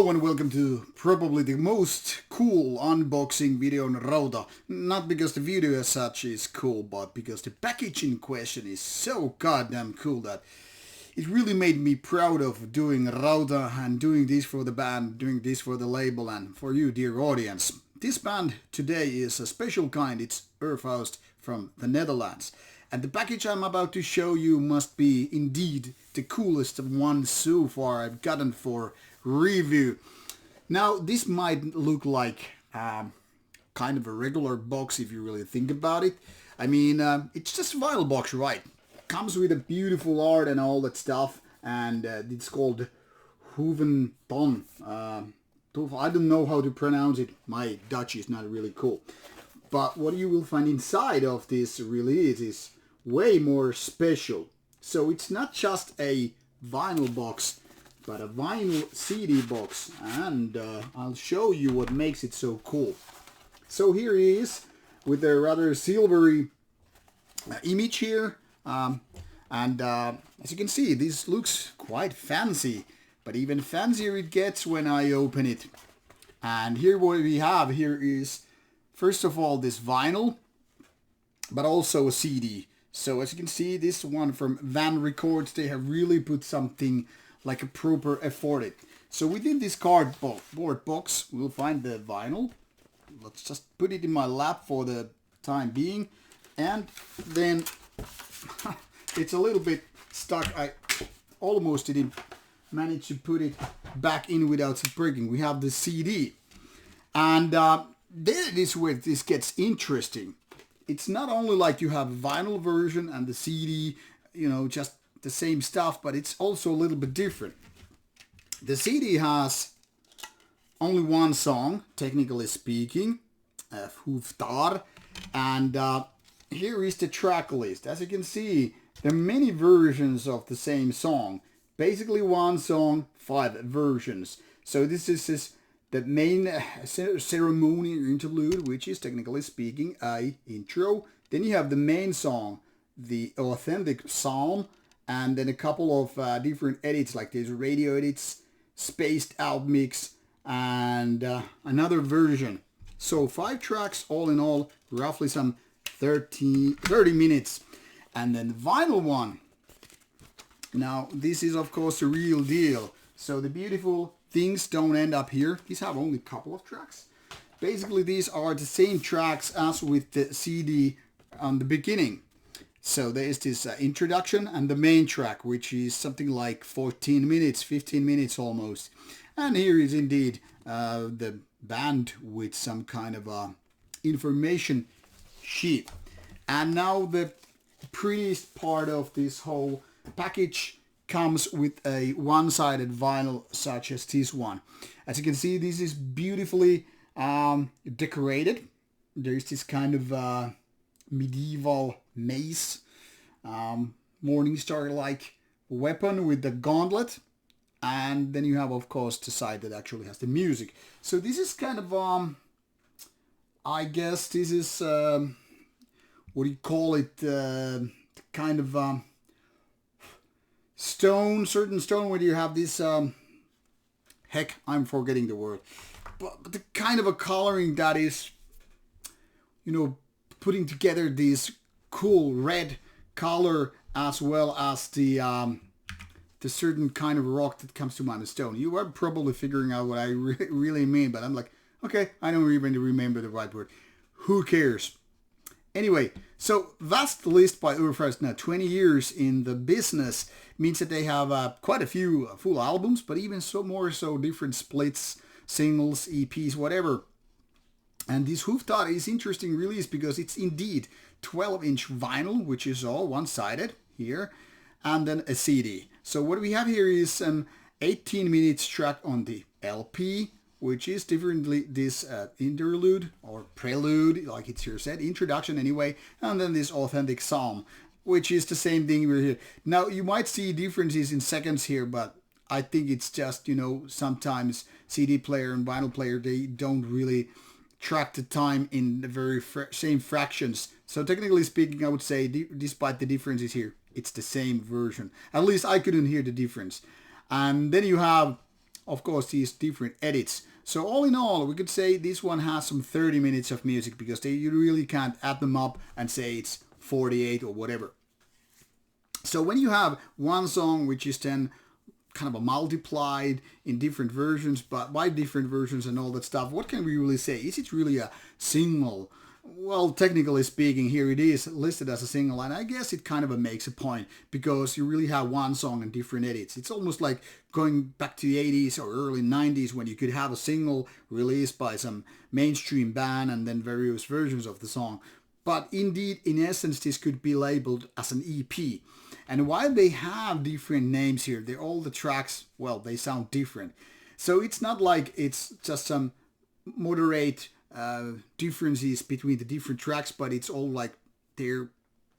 Hello and welcome to probably the most cool unboxing video on Rauta. Not because the video as such is cool, but because the package in question is so goddamn cool that it really made me proud of doing Rauta and doing this for the band, doing this for the label and for you dear audience. This band today is a special kind, it's Urfaust from the Netherlands. And the package I'm about to show you must be indeed the coolest one so far I've gotten for review. Now this might look like kind of a regular box if you really think about it. I mean, it's just a vinyl box, right? Comes with a beautiful art and all that stuff, and it's called Hoof Tar. I don't know how to pronounce it. My Dutch is not really cool. But what you will find inside of this release is way more special. So it's not just a vinyl box, but a vinyl CD box, and I'll show you what makes it so cool. So here he is with a rather silvery image here, and as you can see, this looks quite fancy, but even fancier it gets when I open it. And here what we have here is, first of all, this vinyl, but also a CD. So as you can see, this one from Ván Records, they have really put something like a proper effort it. So within this cardboard box, we'll find the vinyl. Let's just put it in my lap for the time being. And then it's a little bit stuck. I almost didn't manage to put it back in without breaking. We have the CD. And there it is where this gets interesting. It's not only like you have a vinyl version and the CD, you know, just the same stuff, but it's also a little bit different. The CD has only one song, technically speaking, Hoof Tar, and here is the track list. As you can see, there are many versions of the same song. Basically one song, 5 versions. So this is the main ceremony interlude, which is technically speaking a intro. Then you have the main song, the authentic psalm, and then a couple of different edits, like these radio edits, spaced out mix, and another version. So 5 tracks all in all, roughly some 30 minutes. And then the vinyl one. Now this is of course the real deal. So the beautiful things don't end up here. These have only a couple of tracks. Basically these are the same tracks as with the CD on the beginning. So there is this introduction and the main track, which is something like 14 minutes, 15 minutes almost. And here is indeed the band with some kind of information sheet. And now the prettiest part of this whole package comes with a one-sided vinyl such as this one. As you can see, this is beautifully decorated. There is this kind of medieval mace, Morningstar-like weapon with the gauntlet, and then you have of course the side that actually has the music. So this is kind of I guess this is what do you call it, kind of certain stone where you have this heck, I'm forgetting the word, but the kind of a coloring that is, you know, putting together this cool red color as well as the certain kind of rock that comes to mind, the stone. You are probably figuring out what I really mean, but I'm like, okay, I don't even remember the right word. Who cares? Anyway, so vast list by Urfaust. Now 20 years in the business means that they have quite a few full albums, but even more so different splits, singles, EPs, whatever. And this Hoof Tar is interesting release because it's indeed 12-inch vinyl, which is all one-sided here, and then a CD. So what we have here is an 18 minutes track on the LP, which is differently this interlude or prelude, like it's here said, introduction anyway, and then this authentic psalm, which is the same thing we're here. Now you might see differences in seconds here, but I think it's just, you know, sometimes CD player and vinyl player, they don't really track the time in the very same fractions. So technically speaking, I would say despite the differences here, it's the same version. At least I couldn't hear the difference. And then you have of course, these different edits. So all in all, we could say this one has some 30 minutes of music because you really can't add them up and say it's 48 or whatever. So when you have one song which is then kind of a multiplied in different versions, but by different versions and all that stuff, what can we really say? Is it really a single? Well, technically speaking, here it is listed as a single, and I guess it kind of makes a point because you really have one song and different edits. It's almost like going back to the 80s or early 90s when you could have a single released by some mainstream band and then various versions of the song. But indeed, in essence, this could be labeled as an EP. And while they have different names here, all the tracks, well, they sound different. So it's not like it's just some moderate differences between the different tracks, but it's all like they're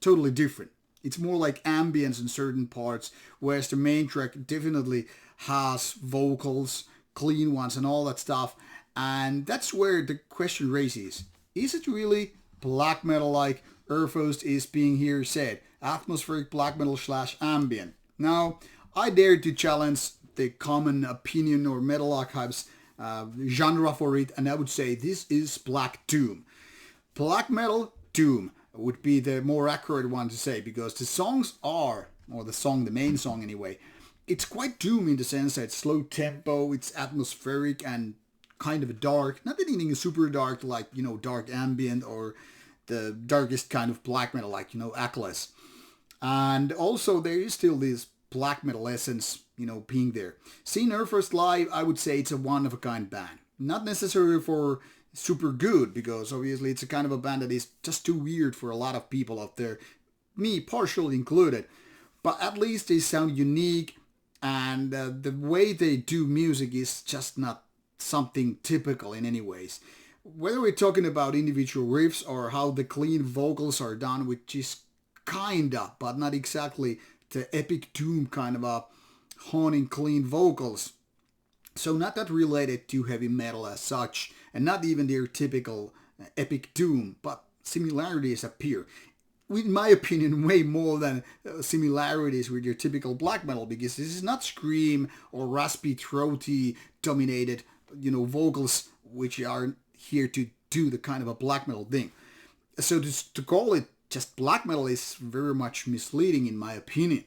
totally different. It's more like ambience in certain parts, whereas the main track definitely has vocals, clean ones and all that stuff. And that's where the question raises. Is it really black metal like Urfaust is being here said? Atmospheric black metal / ambient. Now, I dare to challenge the common opinion or Metal Archive's genre for it, and I would say this is black doom. Black metal doom would be the more accurate one to say, because the songs are, or the main song anyway, it's quite doom in the sense that it's slow tempo, it's atmospheric and kind of dark. Not anything super dark like, dark ambient or the darkest kind of black metal like, Atlas. And also there is still this black metal essence, being there. Seeing Urfaust live, I would say it's a one-of-a-kind band. Not necessarily for super good, because obviously it's a kind of a band that is just too weird for a lot of people out there, me partially included. But at least they sound unique, and the way they do music is just not something typical in any ways. Whether we're talking about individual riffs or how the clean vocals are done, which is kinda, but not exactly the epic doom kind of a haunting clean vocals. So not that related to heavy metal as such, and not even their typical epic doom, but similarities appear. In my opinion, way more than similarities with your typical black metal, because this is not scream or raspy, throaty, dominated, vocals, which are here to do the kind of a black metal thing. So to call it just black metal is very much misleading in my opinion.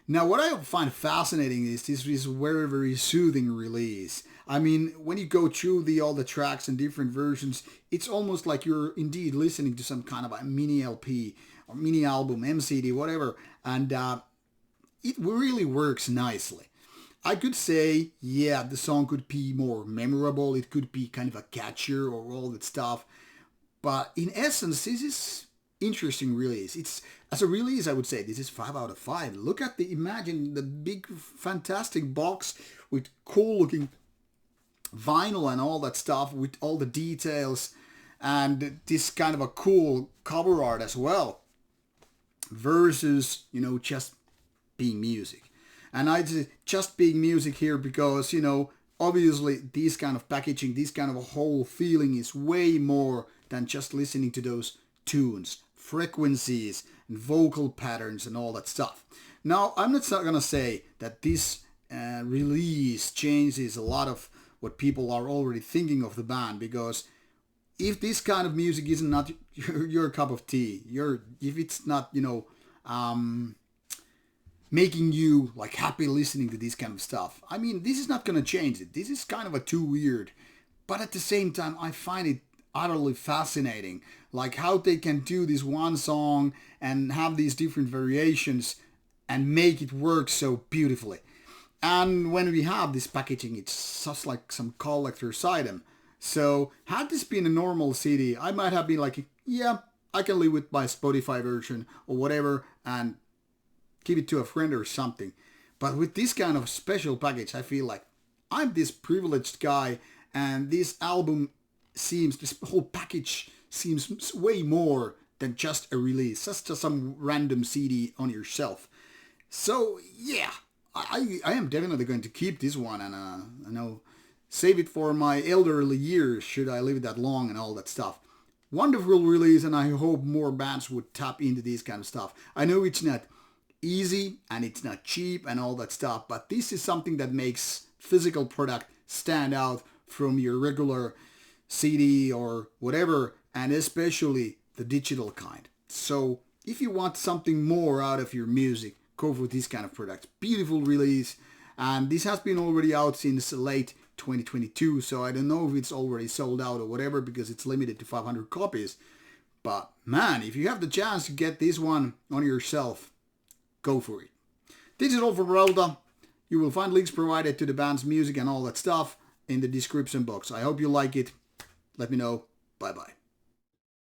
Now, what I find fascinating is this is a very, very soothing release. I mean, when you go through all the tracks and different versions, it's almost like you're indeed listening to some kind of a mini LP or mini album, MCD, whatever, and it really works nicely. I could say, yeah, the song could be more memorable, it could be kind of a catchier or all that stuff, but in essence, this is interesting release. It's as a release, I would say this is 5 out of 5. Look at imagine the big fantastic box with cool looking vinyl and all that stuff with all the details and this kind of a cool cover art as well versus just being music. And I just being music here because obviously this kind of packaging, this kind of a whole feeling is way more than just listening to those tunes, frequencies and vocal patterns and all that stuff. Now, I'm not going to say that this release changes a lot of what people are already thinking of the band, because if this kind of music is not your cup of tea, if it's not, making you like happy listening to this kind of stuff, I mean, this is not going to change it. This is kind of a too weird, but at the same time, I find it utterly fascinating, like how they can do this one song and have these different variations and make it work so beautifully. And when we have this packaging, it's just like some collector's item. So had this been a normal CD, I might have been like, yeah, I can live with my Spotify version or whatever and give it to a friend or something. But with this kind of special package, I feel like I'm this privileged guy, and this whole package seems way more than just a release, just some random CD on your shelf. So yeah, I am definitely going to keep this one and save it for my elderly years should I live that long and all that stuff. Wonderful release, and I hope more bands would tap into this kind of stuff. I know it's not easy and it's not cheap and all that stuff, but this is something that makes physical product stand out from your regular CD or whatever, and especially the digital kind. So if you want something more out of your music, go for this kind of product. Beautiful release, and this has been already out since late 2022, so I don't know if it's already sold out or whatever, because it's limited to 500 copies. But man, if you have the chance to get this one on yourself, go for it. This is all from Rauta. You will find links provided to the band's music and all that stuff in the description box. I hope you like it. Let me know. Bye bye.